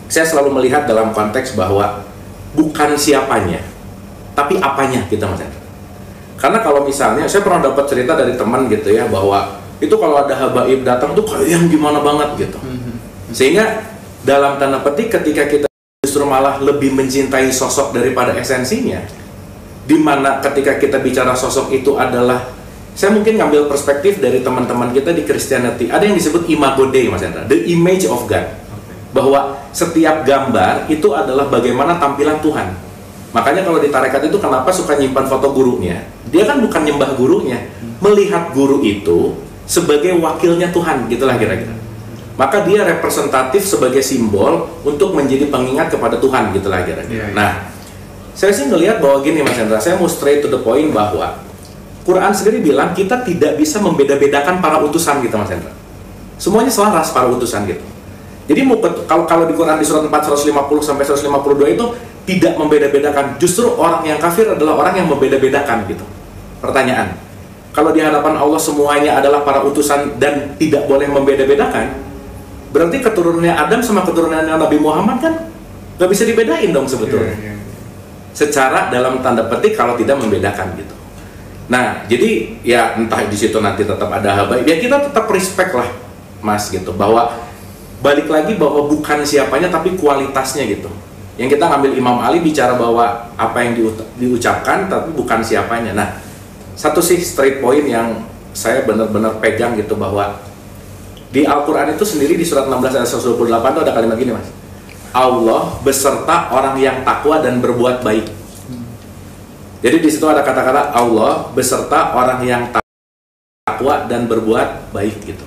saya selalu melihat dalam konteks bahwa bukan siapanya, tapi apanya kita Mas Hendra. Karena kalau misalnya, saya pernah dapat cerita dari teman gitu ya, bahwa itu kalau ada habaib datang tuh kayak yang gimana banget gitu. Sehingga dalam tanda petik ketika kita justru malah lebih mencintai sosok daripada esensinya, dimana ketika kita bicara sosok itu adalah, saya mungkin ngambil perspektif dari teman-teman kita di Christianity, ada yang disebut imago Dei Mas Hendra, the image of God. Bahwa setiap gambar itu adalah bagaimana tampilan Tuhan. Makanya kalau di tarekat itu kenapa suka nyimpan foto gurunya? Dia kan bukan nyembah gurunya, melihat guru itu sebagai wakilnya Tuhan, gitulah kira-kira. Maka dia representatif sebagai simbol untuk menjadi pengingat kepada Tuhan, gitulah kira-kira. Nah, saya sih ngelihat bahwa gini Mas Hendra, saya mau straight to the point bahwa Quran sendiri bilang kita tidak bisa membeda-bedakan para utusan gitu Mas Hendra. Semuanya selaras para utusan gitu. Jadi kalau di Quran di surat 4 150 sampai 152 itu tidak membeda-bedakan, justru orang yang kafir adalah orang yang membeda-bedakan gitu. Pertanyaan, kalau di hadapan Allah semuanya adalah para utusan dan tidak boleh membeda-bedakan, berarti keturunannya Adam sama keturunannya Nabi Muhammad kan nggak bisa dibedain dong sebetulnya. Secara dalam tanda petik kalau tidak membedakan gitu. Nah, jadi ya entah di situ nanti tetap ada habaib, ya kita tetap respect lah Mas gitu, bahwa balik lagi bahwa bukan siapanya tapi kualitasnya gitu. Yang kita ngambil Imam Ali bicara bahwa apa yang diucapkan tapi bukan siapanya. Nah, satu sih straight point yang saya benar-benar pegang gitu, bahwa di Al-Quran itu sendiri di surat 16 ayat 128 itu ada kalimat gini Mas, Allah beserta orang yang takwa dan berbuat baik. Jadi di situ ada kata-kata Allah beserta orang yang takwa dan berbuat baik gitu.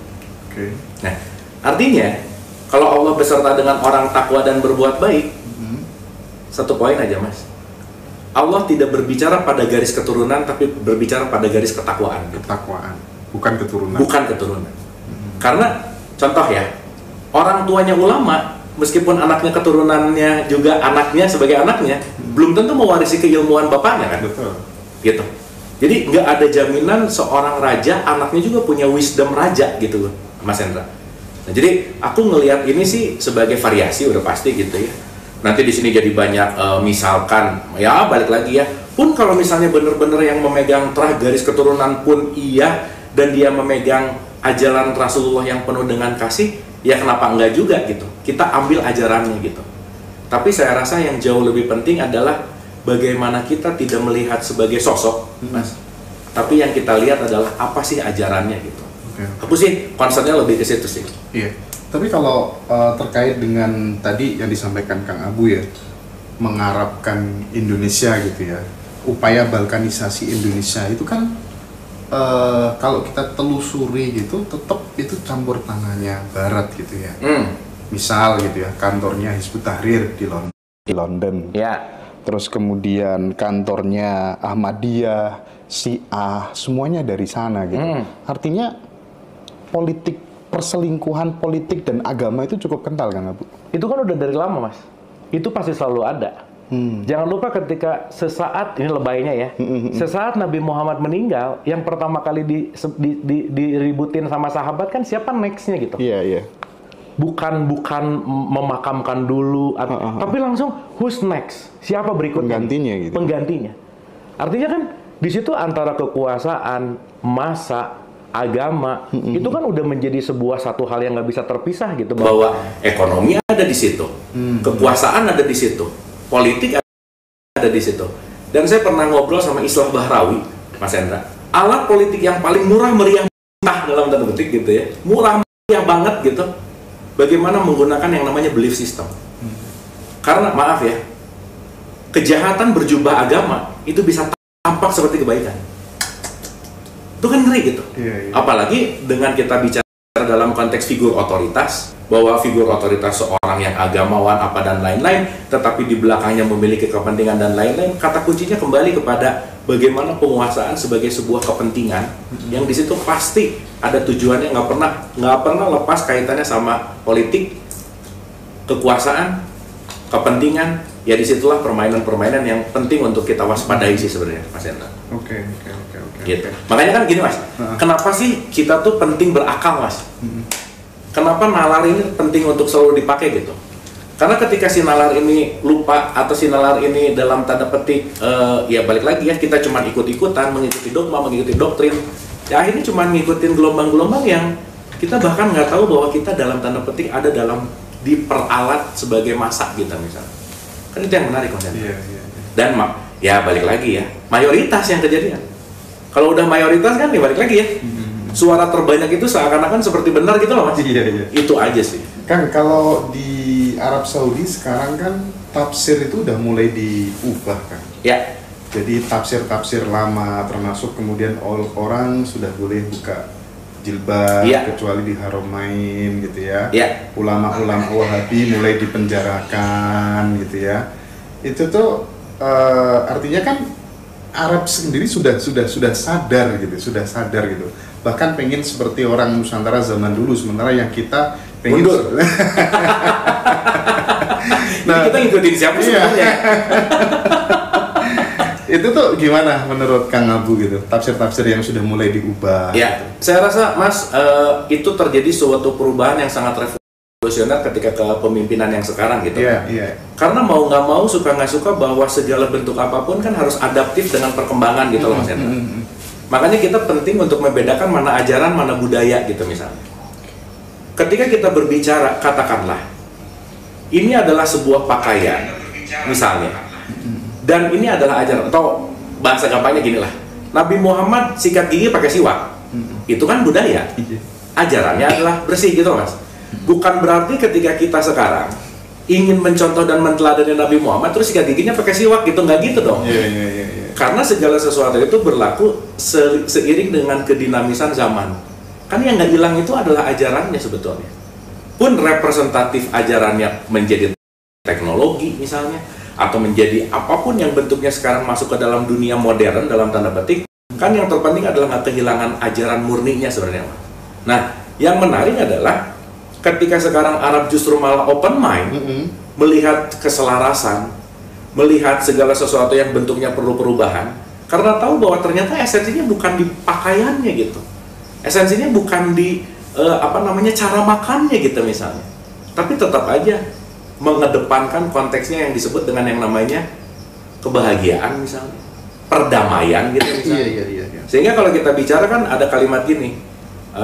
Nah, artinya kalau Allah beserta dengan orang takwa dan berbuat baik, satu poin aja Mas, Allah tidak berbicara pada garis keturunan, tapi berbicara pada garis ketakwaan. Ketakwaan, bukan keturunan. Bukan keturunan. Karena contoh ya, orang tuanya ulama, meskipun anaknya keturunannya juga anaknya sebagai anaknya, belum tentu mewarisi keilmuan bapaknya kan. Betul. Gitu. Jadi nggak ada jaminan seorang raja anaknya juga punya wisdom raja gitu loh, Mas Hendra. Nah, jadi aku ngelihat ini sih sebagai variasi udah pasti gitu ya. Nanti di sini jadi banyak misalkan ya balik lagi ya. Pun kalau misalnya bener-bener yang memegang terah garis keturunan pun iya, dan dia memegang ajaran Rasulullah yang penuh dengan kasih, ya kenapa enggak juga gitu. Kita ambil ajarannya gitu. Tapi saya rasa yang jauh lebih penting adalah bagaimana kita tidak melihat sebagai sosok, Mas. Tapi yang kita lihat adalah apa sih ajarannya gitu. Aku sih concernnya lebih ke situ sih. Iya. Tapi kalau terkait dengan tadi yang disampaikan Kang Abu ya, mengarabkan Indonesia gitu ya, upaya balkanisasi Indonesia itu kan kalau kita telusuri gitu, tetap itu campur tangannya Barat gitu ya. Misal gitu ya, kantornya Hizbut Tahrir di London. Ya. Terus kemudian kantornya Ahmadiyah, Syiah, semuanya dari sana gitu. Artinya politik, perselingkuhan politik dan agama itu cukup kental kan, Bu? Itu kan udah dari lama, Mas. Itu pasti selalu ada. Jangan lupa ketika sesaat, ini lebaynya ya, sesaat Nabi Muhammad meninggal, yang pertama kali diributin sama sahabat kan siapa next-nya gitu. Iya. Bukan memakamkan dulu, tapi langsung who's next? Siapa berikutnya? Penggantinya gitu. Penggantinya. Artinya kan di situ antara kekuasaan, masa, agama, itu kan udah menjadi sebuah satu hal yang nggak bisa terpisah gitu. Bahwa ekonomi ada di situ, kekuasaan ada di situ, politik ada di situ. Dan saya pernah ngobrol sama Islah Bahrawi, Mas Hendra. Alat politik yang paling murah meriah dalam tanda petik gitu ya, murah meriah banget gitu. Bagaimana menggunakan yang namanya belief system. Karena maaf ya, kejahatan berjubah agama itu bisa tampak seperti kebaikan. Itu kan ngeri gitu. Apalagi dengan kita bicara dalam konteks figur otoritas, bahwa figur otoritas seorang yang agamawan apa dan lain-lain, tetapi di belakangnya memiliki kepentingan dan lain-lain, kata kuncinya kembali kepada bagaimana penguasaan sebagai sebuah kepentingan yang di situ pasti ada tujuannya, nggak pernah lepas kaitannya sama politik, kekuasaan, kepentingan. Ya disitulah permainan-permainan yang penting untuk kita waspadai sih sebenarnya, Mas Hendra. Oke. Gitu. Makanya kan gini Mas, kenapa sih kita tuh penting berakal Mas? Kenapa nalar ini penting untuk selalu dipakai gitu? Karena ketika si nalar ini lupa atau si nalar ini dalam tanda petik ya balik lagi ya, kita cuma ikut-ikutan, mengikuti dogma, mengikuti doktrin, ya akhirnya cuma ngikutin gelombang-gelombang yang kita bahkan nggak tahu bahwa kita dalam tanda petik ada dalam diperalat sebagai massa gitu misalnya. Kan itu yang menarik konten. Iya. Dan ya balik lagi ya, mayoritas yang kejadian. Kalau udah mayoritas kan ya balik lagi ya. Suara terbanyak itu seakan-akan seperti benar gitu loh Mas. Iya. Itu aja sih. Kang, kalau di Arab Saudi sekarang kan tafsir itu udah mulai diubah kan. Ya. Jadi tafsir-tafsir lama termasuk kemudian orang sudah boleh buka jilbab kecuali di Haramain gitu ya. Ulama-ulama Wahabi mulai dipenjarakan gitu ya. Itu tuh artinya kan Arab sendiri sudah sadar gitu. Bahkan pengen seperti orang Nusantara zaman dulu, sementara yang kita pengen mundur. Nah, kita ngikutin siapa sebenarnya? Itu tuh gimana menurut Kang Abu gitu, tafsir-tafsir yang sudah mulai diubah? Ya, gitu. Saya rasa Mas itu terjadi suatu perubahan yang sangat revolusioner ketika kepemimpinan yang sekarang gitu. Karena mau nggak mau, suka nggak suka, bahwa segala bentuk apapun kan harus adaptif dengan perkembangan gitu loh Mas Hendra. Makanya kita penting untuk membedakan mana ajaran, mana budaya gitu misalnya. Ketika kita berbicara, katakanlah ini adalah sebuah pakaian misalnya, dan ini adalah ajaran, atau bahasa gampangnya gini lah, Nabi Muhammad sikat gigi pakai siwak, itu kan budaya, ajarannya adalah bersih gitu Mas. Bukan berarti ketika kita sekarang ingin mencontoh dan menteladani Nabi Muhammad terus sikat giginya pakai siwak gitu, nggak gitu dong. Karena segala sesuatu itu berlaku seiring dengan kedinamisan zaman. Kan yang nggak hilang itu adalah ajarannya sebetulnya. Pun representatif ajarannya menjadi teknologi misalnya, atau menjadi apapun yang bentuknya sekarang masuk ke dalam dunia modern dalam tanda petik, kan yang terpenting adalah nggak kehilangan ajaran murninya sebenarnya. Nah, yang menarik adalah ketika sekarang Arab justru malah open mind, melihat keselarasan, melihat segala sesuatu yang bentuknya perlu perubahan, karena tahu bahwa ternyata esensinya bukan di pakaiannya gitu, esensinya bukan di cara makannya gitu misalnya, tapi tetap aja mengedepankan konteksnya yang disebut dengan yang namanya kebahagiaan misalnya, perdamaian gitu misalnya. Iya. Sehingga kalau kita bicara kan ada kalimat gini,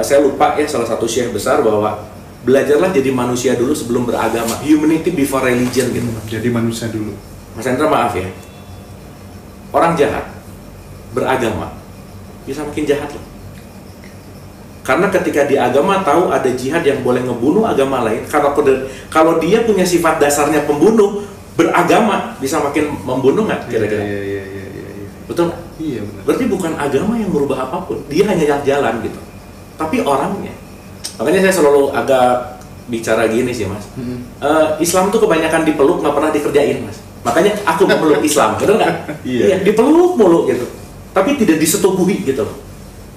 saya lupa ya, salah satu syekh besar, bahwa belajarlah jadi manusia dulu sebelum beragama, humanity before religion gitu. Jadi manusia dulu. Mas Hendra maaf ya, orang jahat beragama bisa makin jahat loh. Karena ketika di agama tahu ada jihad yang boleh ngebunuh agama lain, karena kalau dia punya sifat dasarnya pembunuh, beragama bisa makin membunuh nggak kira-kira? Iya. Betul? Iya benar. Berarti bukan agama yang merubah apapun, dia hanya jalan gitu. Tapi orangnya. Makanya saya selalu agak bicara gini sih Mas. Islam tuh kebanyakan dipeluk, nggak pernah dikerjain Mas. Makanya aku memeluk Islam, bener nggak? Iya, dipeluk mulu gitu, tapi tidak disetubuhi gitu loh,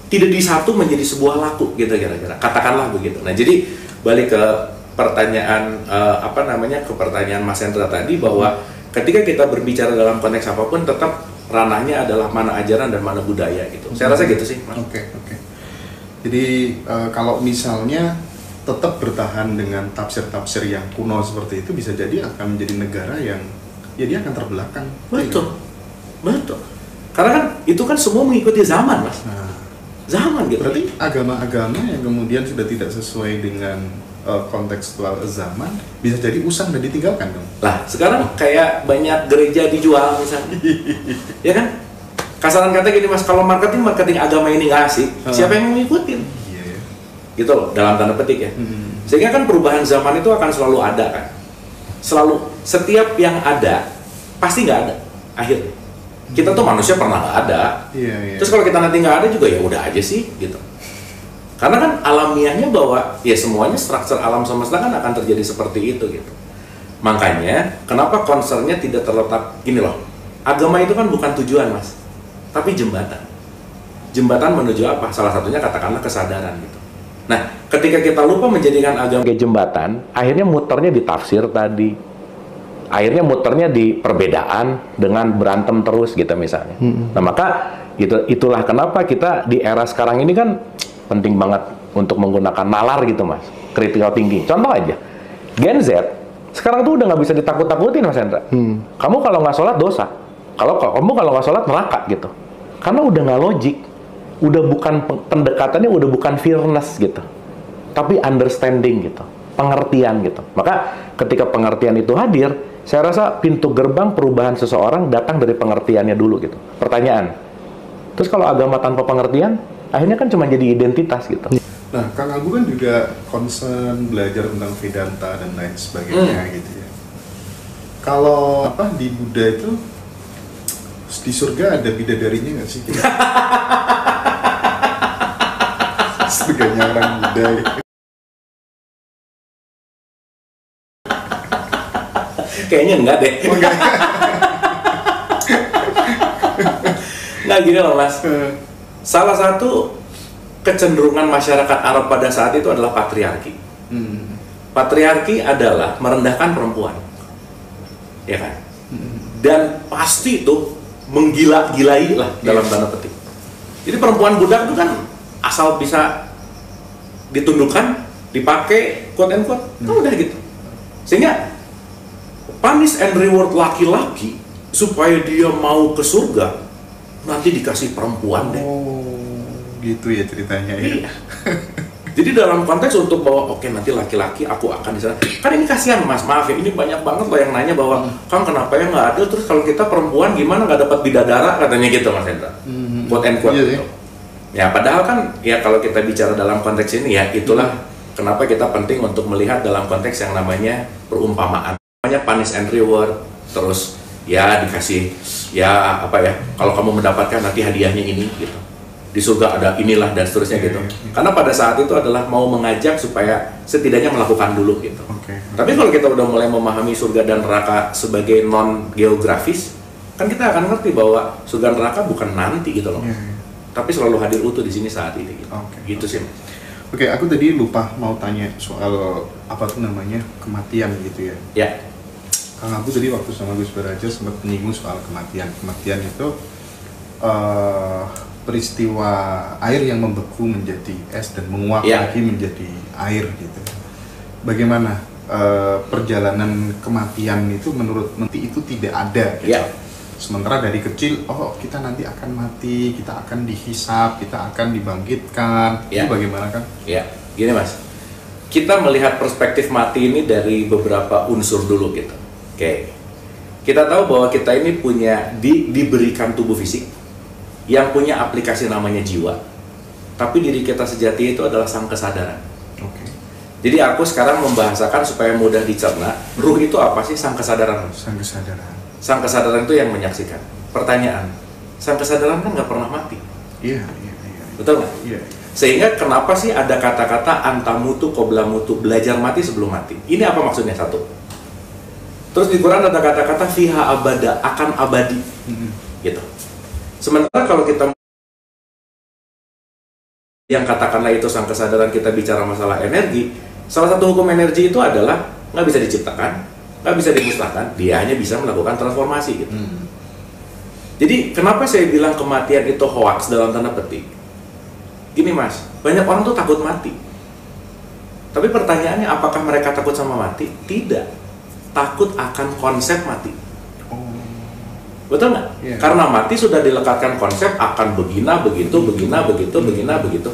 tidak disatu menjadi sebuah laku gitu kira-kira, katakanlah begitu. Nah jadi balik ke pertanyaan ke pertanyaan Mas Hendra tadi, bahwa ketika kita berbicara dalam konteks apapun tetap ranahnya adalah mana ajaran dan mana budaya gitu. Saya rasa gitu sih Mas. Oke. Jadi kalau misalnya tetap bertahan dengan tafsir-tafsir yang kuno seperti itu, bisa jadi akan menjadi negara yang ya dia akan terbelakang. Betul. Karena kan itu kan semua mengikuti zaman Mas. Zaman gitu. Berarti agama-agama yang kemudian sudah tidak sesuai dengan kontekstual zaman bisa jadi usang dan ditinggalkan dong. Lah sekarang kayak banyak gereja dijual misalnya, ya kan? Kasaran kata gini Mas, kalau marketing agama ini nggak asik, siapa yang mau ngikutin? Iya. Gitu loh, dalam tanda petik ya. Sehingga kan perubahan zaman itu akan selalu ada kan. Selalu, setiap yang ada pasti nggak ada akhirnya. Kita tuh manusia pernah nggak ada. Iya. Terus kalau kita nanti nggak ada juga ya udah aja sih gitu. Karena kan alamiahnya bahwa ya semuanya struktur alam semesta kan akan terjadi seperti itu gitu. Makanya kenapa concernnya tidak terletak gini loh. Agama itu kan bukan tujuan Mas, tapi jembatan. Jembatan menuju apa? Salah satunya katakanlah kesadaran gitu. Nah, ketika kita lupa menjadikan agama sebagai jembatan, akhirnya muternya di tafsir tadi. Akhirnya muternya di perbedaan dengan berantem terus gitu misalnya. Nah, maka itulah kenapa kita di era sekarang ini kan penting banget untuk menggunakan nalar gitu Mas, critical thinking. Contoh aja, Gen Z Sekarang tuh udah nggak bisa ditakut-takutin, Mas Hendra. Kamu kalau nggak sholat dosa. Kamu kalau nggak sholat neraka gitu. Karena udah nggak logik. Udah bukan pendekatannya, udah bukan fairness gitu. Tapi understanding gitu. Pengertian gitu. Maka ketika pengertian itu hadir, saya rasa pintu gerbang perubahan seseorang datang dari pengertiannya dulu gitu. Pertanyaan. Terus kalau agama tanpa pengertian, akhirnya kan cuma jadi identitas gitu. Nah, Kang Abu kan juga concern belajar tentang Vedanta dan lain sebagainya gitu ya. Kalau di Buddha itu di surga ada bidadarinya nggak sih? Surganya orang Buddha. Ya. Kayaknya enggak deh. Oh, enggak. Nggak gini loh Mas. Salah satu kecenderungan masyarakat Arab pada saat itu adalah patriarki. Patriarki adalah merendahkan perempuan, ya kan? Dan pasti itu menggila-gilai lah dalam tanda petik. Jadi perempuan budak itu kan asal bisa ditundukkan, dipakai, quote and quote, udah gitu. Sehingga punish and reward laki-laki supaya dia mau ke surga nanti dikasih perempuan deh. Gitu ya ceritanya ya. Iya. Jadi dalam konteks untuk bahwa oke, nanti laki-laki aku akan di sana. Kan ini kasihan Mas, maaf ya, ini banyak banget loh yang nanya bahwa Kang kenapa ya nggak adil, terus kalau kita perempuan gimana nggak dapat bidadara katanya gitu Mas Hendra. Quote and quote gitu. Ya padahal kan ya kalau kita bicara dalam konteks ini ya itulah kenapa kita penting untuk melihat dalam konteks yang namanya perumpamaan. Namanya punish and reward, terus ya dikasih ya apa ya, kalau kamu mendapatkan nanti hadiahnya ini gitu. Di surga ada inilah dan seterusnya gitu. Karena pada saat itu adalah mau mengajak supaya setidaknya melakukan dulu gitu. Tapi kalau kita udah mulai memahami surga dan neraka sebagai non geografis, kan kita akan ngerti bahwa surga neraka bukan nanti gitu loh. Tapi selalu hadir utuh di sini saat ini gitu. Gitu sih. Oke, aku tadi lupa mau tanya soal apa tuh namanya kematian gitu ya. Ya. Kang Abu tadi waktu sama Gus Baraja sempat menyinggung soal kematian. Kematian itu peristiwa air yang membeku menjadi es dan menguap lagi menjadi air gitu. Bagaimana perjalanan kematian itu menurut Menti itu tidak ada gitu. Sementara dari kecil, kita nanti akan mati, kita akan dihisap, kita akan dibangkitkan. Itu bagaimana kan? Ya, gini Mas. Kita melihat perspektif mati ini dari beberapa unsur dulu gitu. Oke. Kita tahu bahwa kita ini punya diberikan tubuh fisik yang punya aplikasi namanya jiwa, tapi diri kita sejati itu adalah sang kesadaran. Jadi aku sekarang membahasakan supaya mudah dicerna, ruh itu apa sih? Sang kesadaran. Sang kesadaran. Sang kesadaran itu yang menyaksikan. Pertanyaan, sang kesadaran kan nggak pernah mati. Iya. Betul nggak? Iya. Sehingga kenapa sih ada kata-kata antamutu qobla mutu, belajar mati sebelum mati? Ini apa maksudnya? Satu. Terus di Quran ada kata-kata fiha abada, akan abadi. Gitu. Sementara kalau kita yang katakanlah itu sang kesadaran, kita bicara masalah energi, salah satu hukum energi itu adalah nggak bisa diciptakan, nggak bisa dimusnahkan, dia hanya bisa melakukan transformasi gitu. Jadi kenapa saya bilang kematian itu hoax dalam tanda petik? Gini Mas, banyak orang tuh takut mati. Tapi pertanyaannya, apakah mereka takut sama mati? Tidak. Takut akan konsep mati. Betul nggak? Karena mati sudah dilekatkan konsep akan begina, begitu, begina, begitu, begina, begitu.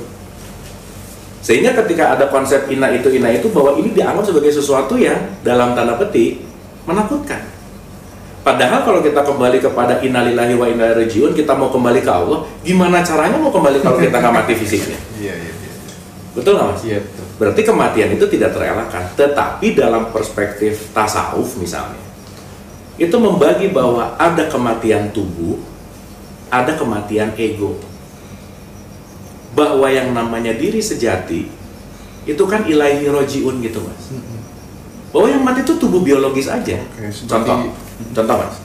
Sehingga ketika ada konsep ina itu, bahwa ini dianggap sebagai sesuatu yang dalam tanda petik menakutkan. Padahal kalau kita kembali kepada innalillahi wa inna ilaihi rajiun, kita mau kembali ke Allah, gimana caranya mau kembali kalau kita nggak mati fisiknya? Betul nggak Mas? Iya, betul. Berarti kematian itu tidak terelakkan. Tetapi dalam perspektif tasawuf misalnya, itu membagi bahwa ada kematian tubuh, ada kematian ego. Bahwa yang namanya diri sejati itu kan ilaihi rojiun gitu Mas. Bahwa yang mati itu tubuh biologis aja. Contoh Mas.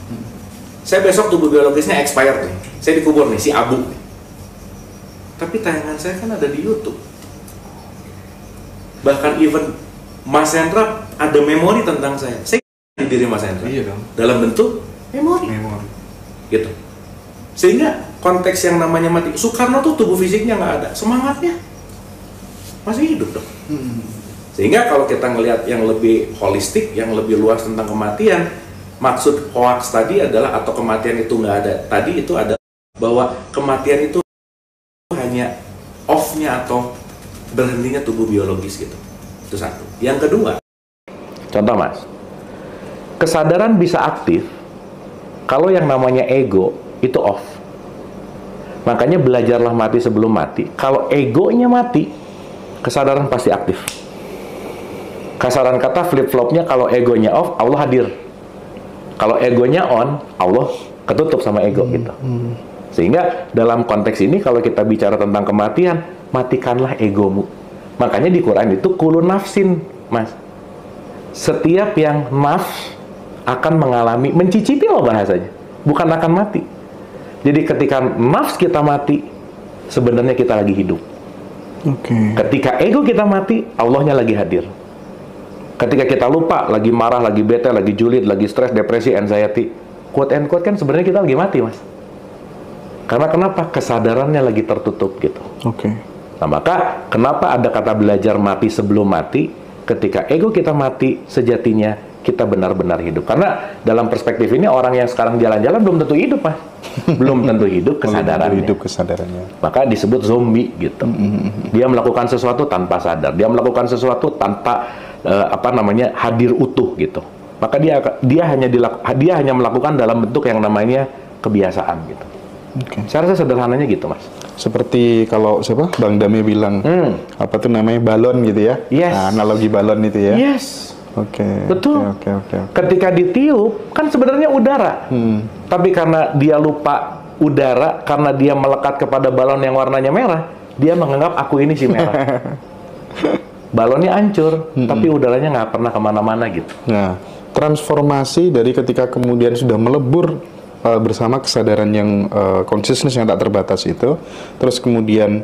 Saya besok tubuh biologisnya expired nih. Saya dikubur nih, si Abu nih. Tapi tayangan saya kan ada di YouTube. Bahkan even Mas Hendra ada memori tentang saya. Di diri Mas Hendra. Iya dong. Dalam bentuk memori. Gitu. Sehingga konteks yang namanya mati, Soekarno tuh tubuh fisiknya nggak ada, semangatnya masih hidup dong. Sehingga kalau kita ngelihat yang lebih holistik, yang lebih luas tentang kematian, maksud hoax tadi adalah, atau kematian itu nggak ada, tadi itu ada bahwa kematian itu hanya off-nya atau berhentinya tubuh biologis gitu. Itu satu. Yang kedua, contoh Mas, kesadaran bisa aktif kalau yang namanya ego itu off. Makanya belajarlah mati sebelum mati. Kalau egonya mati, kesadaran pasti aktif. Kasaran kata flip-flopnya, kalau egonya off, Allah hadir. Kalau egonya on, Allah ketutup sama ego gitu. Sehingga dalam konteks ini kalau kita bicara tentang kematian, matikanlah egomu. Makanya di Quran itu kulun nafsin, Mas. Setiap yang nafs akan mengalami, mencicipi loh bahasanya. Bukan akan mati. Jadi ketika nafs kita mati, sebenarnya kita lagi hidup. Ketika ego kita mati, Allahnya lagi hadir. Ketika kita lupa, lagi marah, lagi bete, lagi julid, lagi stres, depresi, anxiety, quote and quote kan sebenarnya kita lagi mati, Mas. Karena kenapa? Kesadarannya lagi tertutup gitu. Nah, maka kenapa ada kata belajar mati sebelum mati? Ketika ego kita mati, sejatinya kita benar-benar hidup. Karena dalam perspektif ini, orang yang sekarang jalan-jalan belum tentu hidup, Mas. Belum tentu hidup kesadarannya. Maka disebut zombie gitu. Dia melakukan sesuatu tanpa sadar. Dia melakukan sesuatu tanpa hadir utuh gitu. Maka dia hanya melakukan dalam bentuk yang namanya kebiasaan gitu. Saya rasa sederhananya gitu, Mas. Seperti kalau Bang Dami bilang apa tuh namanya balon gitu ya? Yes. Nah, analogi balon itu ya? Yes. Betul. Ketika ditiup kan sebenarnya udara. Tapi karena dia lupa udara, karena dia melekat kepada balon yang warnanya merah, dia menganggap aku ini si merah. Balonnya hancur, tapi udaranya nggak pernah kemana-mana gitu. Nah, transformasi dari ketika kemudian sudah melebur bersama kesadaran yang consciousness yang tak terbatas itu, terus kemudian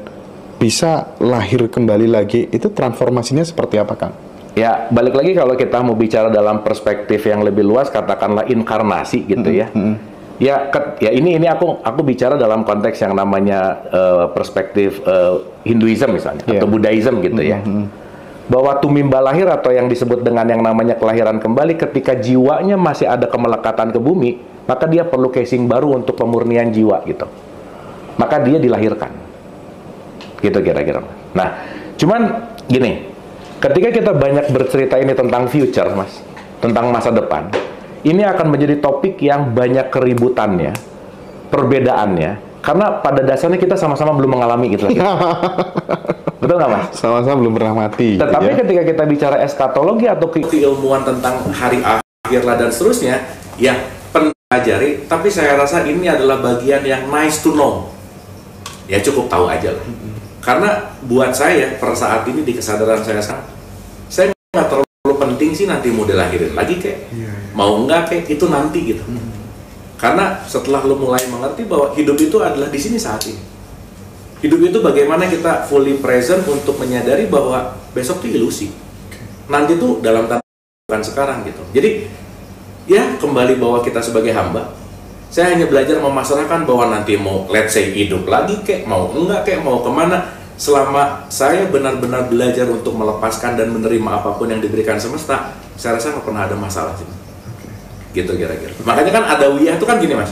bisa lahir kembali lagi, itu transformasinya seperti apa, Kang? Ya, balik lagi kalau kita mau bicara dalam perspektif yang lebih luas, katakanlah inkarnasi gitu ya. Ya ini aku bicara dalam konteks yang namanya perspektif Hinduism misalnya, atau Buddhism gitu ya. Bahwa tumimba lahir atau yang disebut dengan yang namanya kelahiran kembali, ketika jiwanya masih ada kemelekatan ke bumi, maka dia perlu casing baru untuk pemurnian jiwa gitu. Maka dia dilahirkan. Gitu kira-kira. Nah, cuman gini, ketika kita banyak bercerita ini tentang future, Mas, tentang masa depan, ini akan menjadi topik yang banyak keributannya, perbedaannya, karena pada dasarnya kita sama-sama belum mengalami gitu. Betul nggak, Mas? Sama-sama belum pernah mati. Tetapi ketika kita bicara eskatologi atau keilmuan tentang hari akhir lah dan seterusnya, ya pelajari. Tapi saya rasa ini adalah bagian yang nice to know. Ya cukup tahu aja lah. Karena buat saya per saat ini di kesadaran saya sekarang, saya nggak terlalu penting sih nanti mau dilahirin lagi kayak, mau nggak kayak itu nanti gitu. Karena setelah lo mulai mengerti bahwa hidup itu adalah di sini saat ini. Hidup itu bagaimana kita fully present untuk menyadari bahwa besok itu ilusi. Nanti itu dalam tanda bukan sekarang gitu. Jadi ya kembali bahwa kita sebagai hamba, saya hanya belajar memasrahkan bahwa nanti mau let's say hidup lagi kek, mau enggak kek, mau kemana, selama saya benar-benar belajar untuk melepaskan dan menerima apapun yang diberikan semesta, saya rasa nggak pernah ada masalah sih. Gitu kira-kira. Makanya kan Adawiyah itu kan gini, Mas.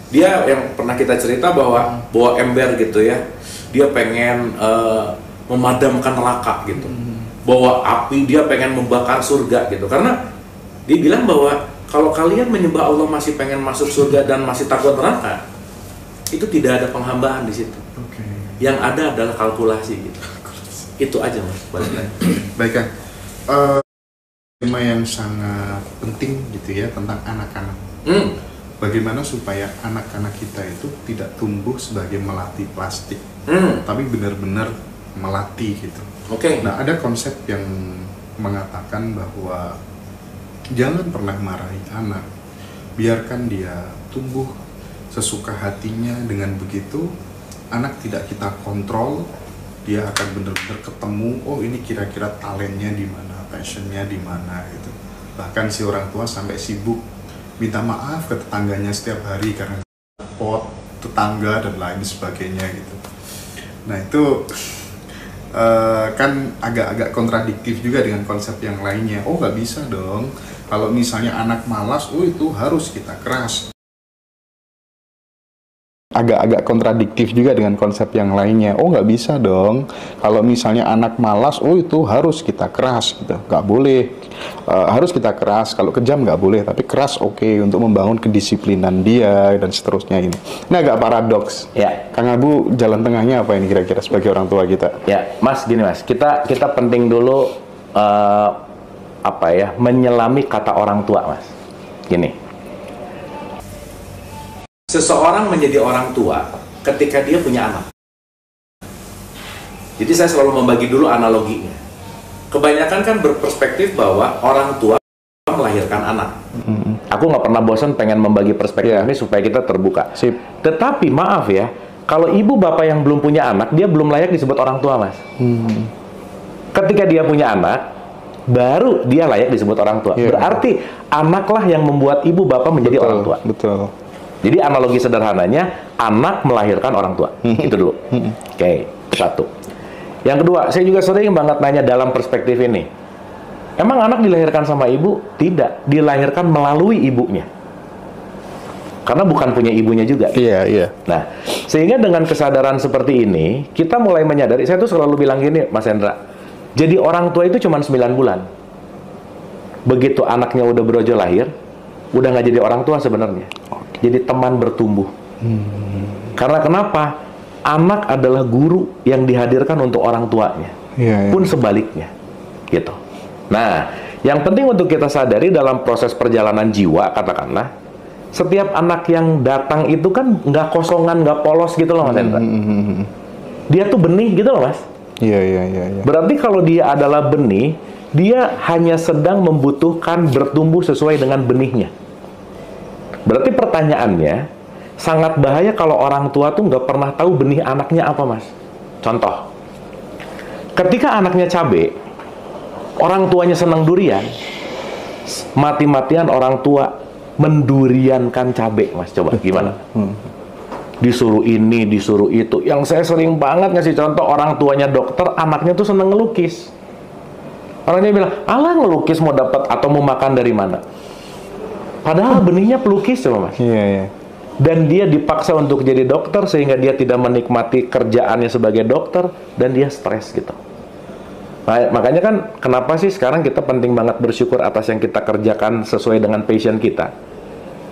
Dia yang pernah kita cerita bahwa bawa ember gitu ya, dia pengen memadamkan neraka gitu, bawa api, dia pengen membakar surga gitu. Karena dia bilang bahwa kalau kalian menyembah Allah masih pengen masuk surga dan masih takut neraka, itu tidak ada penghambaan di situ. Yang ada adalah kalkulasi gitu. Itu aja, Mas. Baik, Kang. Tema yang sangat penting gitu ya tentang anak-anak. Bagaimana supaya anak-anak kita itu tidak tumbuh sebagai melati plastik, tapi benar-benar melatih gitu. Nah, ada konsep yang mengatakan bahwa jangan pernah marahi anak, biarkan dia tumbuh sesuka hatinya. Dengan begitu, anak tidak kita kontrol, dia akan benar-benar ketemu, oh ini kira-kira talentnya di mana, passionnya di mana gitu. Bahkan si orang tua sampai sibuk minta maaf ke tetangganya setiap hari karena pot tetangga dan lain sebagainya gitu. Nah itu kan agak-agak kontradiktif juga dengan konsep yang lainnya. Oh nggak bisa dong, kalau misalnya anak malas, oh itu harus kita keras. Agak-agak kontradiktif juga dengan konsep yang lainnya. Oh nggak bisa dong, kalau misalnya anak malas, oh itu harus kita keras gitu. Nggak boleh, harus kita keras. Kalau kejam nggak boleh, tapi keras oke, untuk membangun kedisiplinan dia dan seterusnya ini. Ini agak paradoks. Ya. Kang Abu, jalan tengahnya apa ini kira-kira sebagai orang tua kita? Ya, Mas, gini Mas, kita penting dulu menyelami kata orang tua, Mas. Gini. Seseorang menjadi orang tua ketika dia punya anak. Jadi saya selalu membagi dulu analoginya. Kebanyakan kan berperspektif bahwa orang tua melahirkan anak. Aku nggak pernah bosan pengen membagi perspektif ini supaya kita terbuka. Sip. Tetapi maaf ya, kalau ibu bapak yang belum punya anak, dia belum layak disebut orang tua, Mas. Ketika dia punya anak, baru dia layak disebut orang tua. Berarti anaklah yang membuat ibu bapak menjadi orang tua. Betul. Jadi analogi sederhananya, anak melahirkan orang tua. Itu dulu. Oke, satu. Yang kedua, saya juga sering banget nanya dalam perspektif ini. Emang anak dilahirkan sama ibu? Tidak, dilahirkan melalui ibunya. Karena bukan punya ibunya juga. Iya. Nah, sehingga dengan kesadaran seperti ini, kita mulai menyadari, saya tuh selalu bilang gini, Mas Hendra, jadi orang tua itu cuma 9 bulan. Begitu anaknya udah berojo lahir, udah nggak jadi orang tua sebenarnya. Jadi teman bertumbuh. Karena kenapa? Anak adalah guru yang dihadirkan untuk orang tuanya. Pun sebaliknya. Gitu. Nah, yang penting untuk kita sadari dalam proses perjalanan jiwa, katakanlah, setiap anak yang datang itu kan nggak kosongan, nggak polos gitu loh, Mas Hendra. Dia tuh benih gitu loh, Mas. Iya. Berarti kalau dia adalah benih, dia hanya sedang membutuhkan bertumbuh sesuai dengan benihnya. Berarti pertanyaannya, sangat bahaya kalau orang tua tuh nggak pernah tahu benih anaknya apa, Mas. Contoh, ketika anaknya cabai, orang tuanya senang durian, mati-matian orang tua menduriankan cabai, Mas. Coba gimana? Disuruh ini, disuruh itu. Yang saya sering banget ngasih contoh, orang tuanya dokter, anaknya tuh seneng ngelukis. Orangnya bilang, alah ngelukis mau dapat atau mau makan dari mana? Padahal benihnya pelukis, coba Mas. Iya. Dan dia dipaksa untuk jadi dokter sehingga dia tidak menikmati kerjaannya sebagai dokter dan dia stres gitu. Nah, makanya kan kenapa sih sekarang kita penting banget bersyukur atas yang kita kerjakan sesuai dengan passion kita.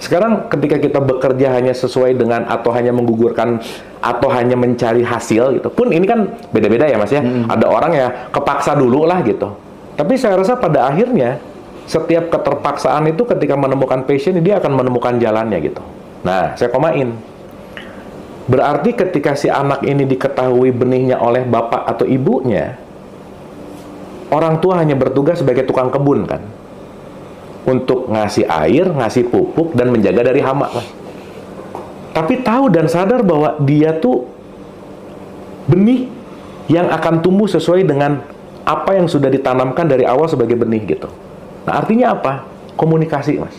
Sekarang ketika kita bekerja hanya sesuai dengan atau hanya menggugurkan atau hanya mencari hasil gitu. Pun ini kan beda-beda ya Mas ya. Ada orang ya kepaksa dulu lah gitu. Tapi saya rasa pada akhirnya setiap keterpaksaan itu ketika menemukan passion, dia akan menemukan jalannya gitu. Nah, saya komain. Berarti ketika si anak ini diketahui benihnya oleh bapak atau ibunya, orang tua hanya bertugas sebagai tukang kebun kan? Untuk ngasih air, ngasih pupuk, dan menjaga dari hama kan? Tapi tahu dan sadar bahwa dia tuh benih yang akan tumbuh sesuai dengan apa yang sudah ditanamkan dari awal sebagai benih gitu. Nah, artinya apa? Komunikasi, Mas.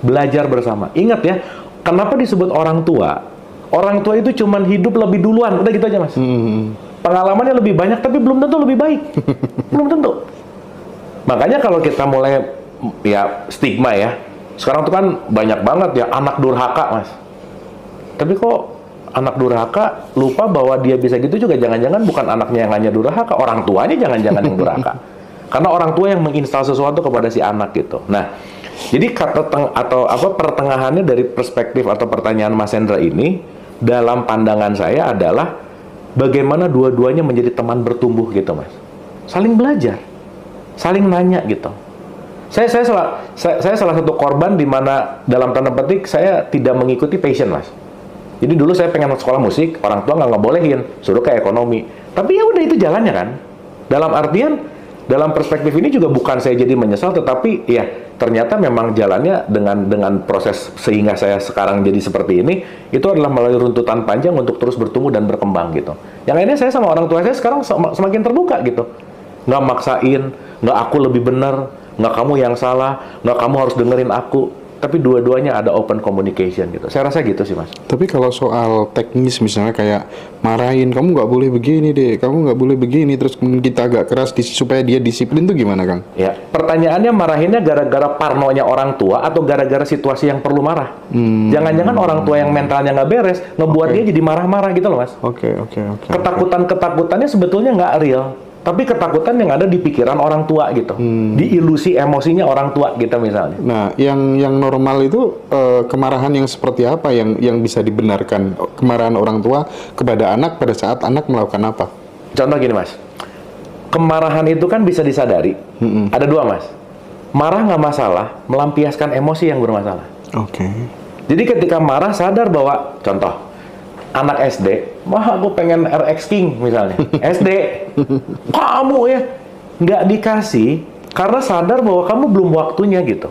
Belajar bersama. Ingat ya, kenapa disebut orang tua? Orang tua itu cuman hidup lebih duluan. Udah gitu aja, Mas. Pengalamannya lebih banyak, tapi belum tentu lebih baik. Belum tentu. Makanya kalau kita mulai, ya stigma ya. Sekarang tuh kan banyak banget ya anak durhaka, Mas. Tapi kok anak durhaka lupa bahwa dia bisa gitu juga jangan-jangan bukan anaknya yang hanya durhaka, orang tuanya jangan-jangan yang durhaka. Karena orang tua yang menginstal sesuatu kepada si anak gitu. Nah, jadi pertengahannya dari perspektif atau pertanyaan Mas Hendra ini dalam pandangan saya adalah bagaimana dua-duanya menjadi teman bertumbuh gitu, Mas. Saling belajar, saling nanya gitu. Saya salah satu korban di mana dalam tanda petik saya tidak mengikuti passion, Mas. Jadi dulu saya pengen sekolah musik, orang tua nggak ngebolehin, suruh ke ekonomi. Tapi ya udah itu jalannya kan. Dalam artian dalam perspektif ini juga bukan saya jadi menyesal, tetapi ya ternyata memang jalannya dengan proses sehingga saya sekarang jadi seperti ini, itu adalah melalui runtutan panjang untuk terus bertumbuh dan berkembang gitu. Yang lainnya saya sama orang tua saya sekarang semakin terbuka gitu. Nggak maksain, nggak aku lebih benar, nggak kamu yang salah, nggak kamu harus dengerin aku. tapi dua-duanya ada open communication gitu. Saya rasa gitu sih, Mas. Tapi kalau soal teknis misalnya kayak marahin, kamu nggak boleh begini deh, kamu nggak boleh begini, terus kemudian kita agak keras supaya dia disiplin tuh gimana, Kang? Ya, pertanyaannya marahinnya gara-gara parnonya orang tua atau gara-gara situasi yang perlu marah? Jangan-jangan orang tua yang mentalnya nggak beres, ngebuat dia jadi marah-marah gitu loh, Mas. Oke. Ketakutan-ketakutannya sebetulnya nggak real. Tapi ketakutan yang ada di pikiran orang tua gitu, di ilusi emosinya orang tua gitu misalnya. Nah, yang normal itu kemarahan yang seperti apa yang bisa dibenarkan, kemarahan orang tua kepada anak pada saat anak melakukan apa? Contoh gini, Mas, kemarahan itu kan bisa disadari. Ada dua, Mas. Marah nggak masalah, melampiaskan emosi yang bermasalah. Oke. Jadi ketika marah sadar bahwa, contoh, anak SD, wah aku pengen RX King misalnya, SD, kamu ya nggak dikasih karena sadar bahwa kamu belum waktunya gitu.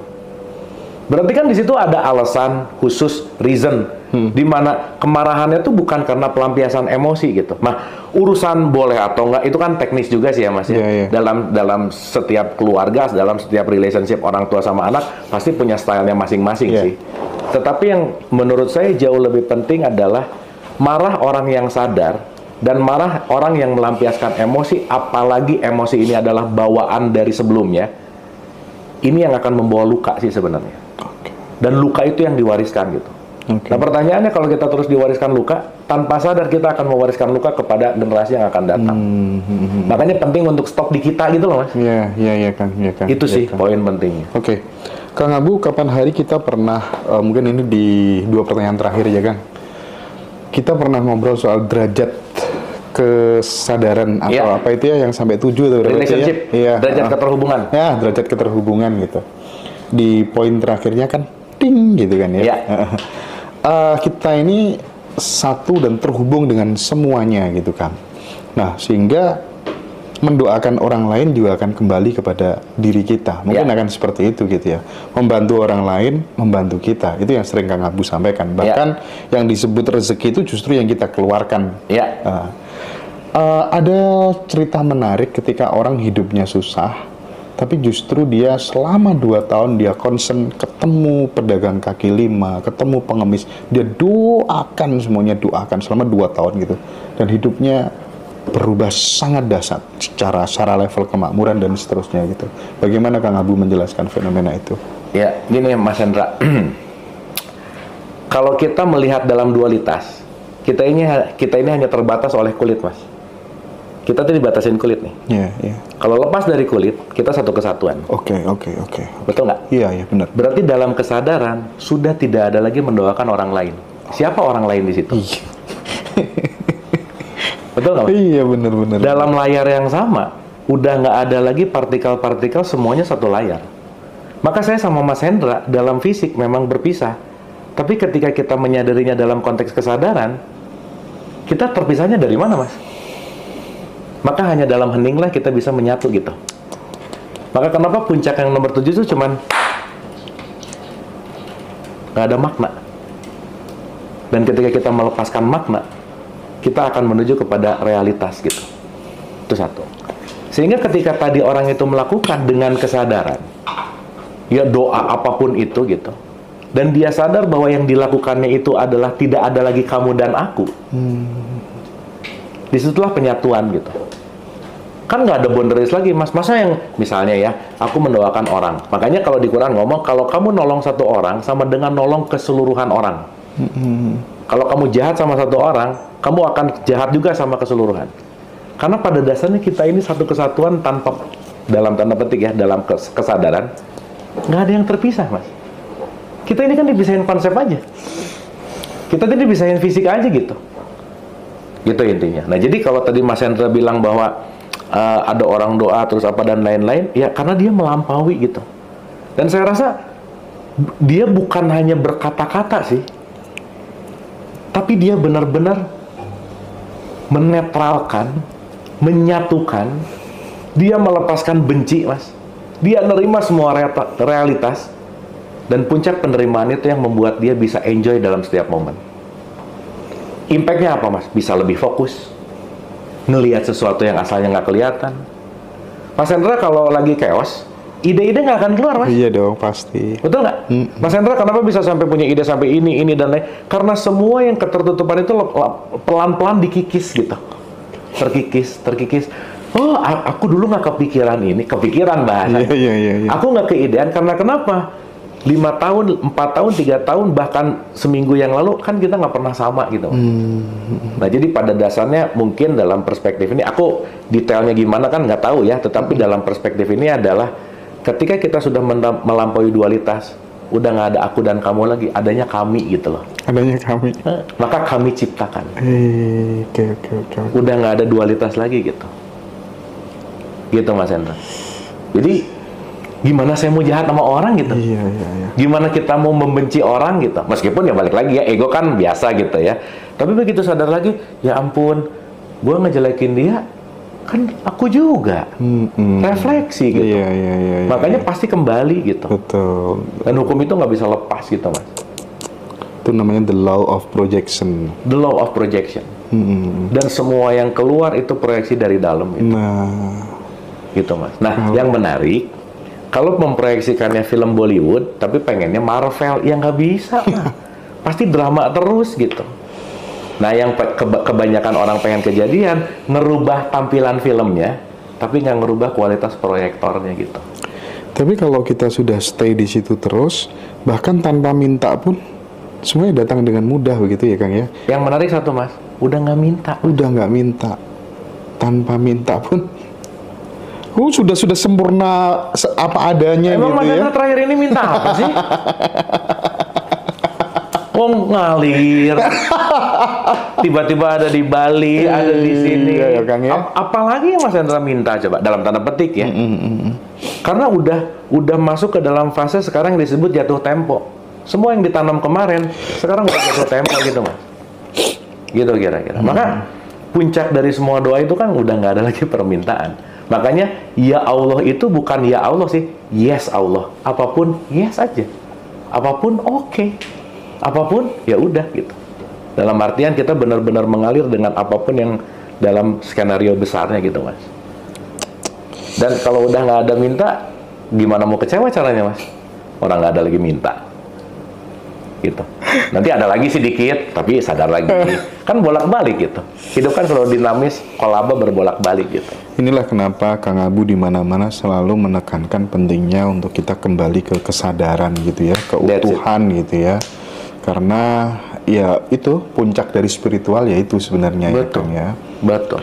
Berarti kan di situ ada alasan khusus, reason, di mana kemarahannya tuh bukan karena pelampiasan emosi gitu. Nah, urusan boleh atau enggak itu kan teknis juga sih ya, Mas ya. Yeah. Dalam setiap keluarga, dalam setiap relationship orang tua sama anak pasti punya stylenya masing-masing sih. Tetapi yang menurut saya jauh lebih penting adalah marah orang yang sadar dan marah orang yang melampiaskan emosi, apalagi emosi ini adalah bawaan dari sebelumnya, ini yang akan membawa luka sih sebenarnya. Dan luka itu yang diwariskan gitu. Nah pertanyaannya, kalau kita terus diwariskan luka, tanpa sadar kita akan mewariskan luka kepada generasi yang akan datang. Makanya penting untuk stop di kita gitu loh, Mas. Iya, Kang. Itu sih poin pentingnya. Oke. Kang Abu, kapan hari kita pernah, mungkin ini di 2 pertanyaan terakhir ya, Kang. Kita pernah ngobrol soal derajat kesadaran atau apa itu ya yang sampai 7 atau berapa relationship, ya? derajat keterhubungan. Ya, derajat keterhubungan gitu. Di poin terakhirnya kan ting gitu kan ya. Kita ini satu dan terhubung dengan semuanya gitu kan. Nah, sehingga mendoakan orang lain juga akan kembali kepada diri kita. Mungkin akan seperti itu gitu ya. Membantu orang lain, membantu kita. Itu yang sering Kang Abu sampaikan. Bahkan yang disebut rezeki itu justru yang kita keluarkan. Ada cerita menarik ketika orang hidupnya susah, tapi justru dia selama 2 tahun dia concern ketemu pedagang kaki lima, ketemu pengemis, dia doakan semuanya, doakan selama 2 tahun gitu. Dan hidupnya berubah sangat dahsyat secara level kemakmuran dan seterusnya gitu. Bagaimana Kang Abu menjelaskan fenomena itu? Ya, gini Mas Hendra. Kalau kita melihat dalam dualitas, kita ini hanya terbatas oleh kulit, Mas. Kita tuh dibatasin kulit nih. Iya. Kalau lepas dari kulit, kita satu kesatuan. Oke. Betul nggak? Iya, benar. Berarti dalam kesadaran sudah tidak ada lagi mendoakan orang lain. Siapa orang lain di situ? Betul nggak, Mas? Iya, benar. Dalam layar yang sama, udah nggak ada lagi partikel-partikel, semuanya satu layar. Maka saya sama Mas Hendra dalam fisik memang berpisah. Tapi ketika kita menyadarinya dalam konteks kesadaran, kita terpisahnya dari mana, Mas? Maka hanya dalam heninglah kita bisa menyatu gitu. Maka kenapa puncak yang nomor 7 itu cuman nggak ada makna. Dan ketika kita melepaskan makna, kita akan menuju kepada realitas gitu. Itu satu. Sehingga ketika tadi orang itu melakukan dengan kesadaran, ya doa apapun itu gitu, dan dia sadar bahwa yang dilakukannya itu adalah tidak ada lagi kamu dan aku, disitulah penyatuan gitu. Kan nggak ada boundaries lagi, Mas. Masa yang misalnya ya, aku mendoakan orang. Makanya kalau di Quran ngomong, kalau kamu nolong satu orang sama dengan nolong keseluruhan orang. Kalau kamu jahat sama satu orang, kamu akan jahat juga sama keseluruhan. Karena pada dasarnya kita ini satu kesatuan tanpa, dalam tanda petik ya, dalam kesadaran, nggak ada yang terpisah, Mas. Kita ini kan dipisahin konsep aja. Kita ini dipisahin fisik aja gitu. Gitu intinya. Nah, jadi kalau tadi Mas Hendra bilang bahwa ada orang doa terus apa dan lain-lain, ya karena dia melampaui gitu. Dan saya rasa dia bukan hanya berkata-kata sih, tapi dia benar-benar menetralkan, menyatukan, dia melepaskan benci, Mas. Dia nerima semua realitas, dan puncak penerimaan itu yang membuat dia bisa enjoy dalam setiap momen. Impact-nya apa, Mas? Bisa lebih fokus, ngelihat sesuatu yang asalnya nggak kelihatan. Mas Hendra kalau lagi chaos, ide-ide nggak akan keluar, Mas. Iya dong, pasti. Betul nggak? Mas Hendra kenapa bisa sampai punya ide sampai ini dan lain? Karena semua yang ketertutupan itu pelan-pelan dikikis gitu. Terkikis. Oh, aku dulu nggak kepikiran bahasa. Iya. Aku nggak keidean karena kenapa? 5 tahun, 4 tahun, 3 tahun, bahkan seminggu yang lalu kan kita nggak pernah sama gitu. Nah, jadi pada dasarnya mungkin dalam perspektif ini, aku detailnya gimana kan nggak tahu ya, tetapi dalam perspektif ini adalah ketika kita sudah melampaui dualitas, udah nggak ada aku dan kamu lagi, adanya kami gitu loh. Adanya kami. Maka kami ciptakan. Oke. Udah nggak ada dualitas lagi gitu. Gitu Mas Hendra. Jadi gimana saya mau jahat sama orang gitu? Iya. Gimana kita mau membenci orang gitu? Meskipun ya balik lagi ya, ego kan biasa gitu ya. Tapi begitu sadar lagi, ya ampun, gue ngejelekin dia, kan aku juga. Refleksi gitu. Iya. Makanya pasti kembali gitu. Betul. Dan hukum itu nggak bisa lepas gitu, Mas. Itu namanya the law of projection. The law of projection. Dan semua yang keluar itu proyeksi dari dalam gitu. Gitu, Mas. Nah, yang menarik, kalau memproyeksikannya film Bollywood, tapi pengennya Marvel, ya nggak bisa, Mas. Pasti drama terus gitu. Nah, yang kebanyakan orang pengen kejadian, ngerubah tampilan filmnya, tapi nggak ngerubah kualitas proyektornya gitu. Tapi kalau kita sudah stay di situ terus, bahkan tanpa minta pun, semuanya datang dengan mudah begitu ya, Kang ya? Yang menarik satu, Mas, udah nggak minta. Udah nggak minta. Tanpa minta pun, sudah sempurna apa adanya. Emang gitu Mas terakhir ini minta apa sih? Ngalir. Tiba-tiba ada di Bali, ada di sini. Iya, Kang, ya. Apalagi yang Mas Hendra minta coba dalam tanda petik ya. Karena udah masuk ke dalam fase sekarang yang disebut jatuh tempo. Semua yang ditanam kemarin sekarang udah jatuh tempo gitu, Mas. Gitu kira-kira. Maka puncak dari semua doa itu kan udah nggak ada lagi permintaan. Makanya ya Allah itu bukan ya Allah sih, yes Allah. Apapun yes aja. Apapun oke. Apapun ya udah gitu. Dalam artian kita benar-benar mengalir dengan apapun yang dalam skenario besarnya gitu, Mas. Dan kalau udah nggak ada minta, gimana mau kecewa caranya, Mas? Orang nggak ada lagi minta. Gitu. Nanti ada lagi sedikit, tapi sadar lagi. Kan bolak-balik gitu. Hidup kan selalu dinamis, kolaba berbolak-balik gitu. Inilah kenapa Kang Abu di mana-mana selalu menekankan pentingnya untuk kita kembali ke kesadaran gitu ya, keutuhan gitu ya. Karena ya itu puncak dari spiritual ya itu sebenarnya. Betul. Ya, Kang ya. Betul.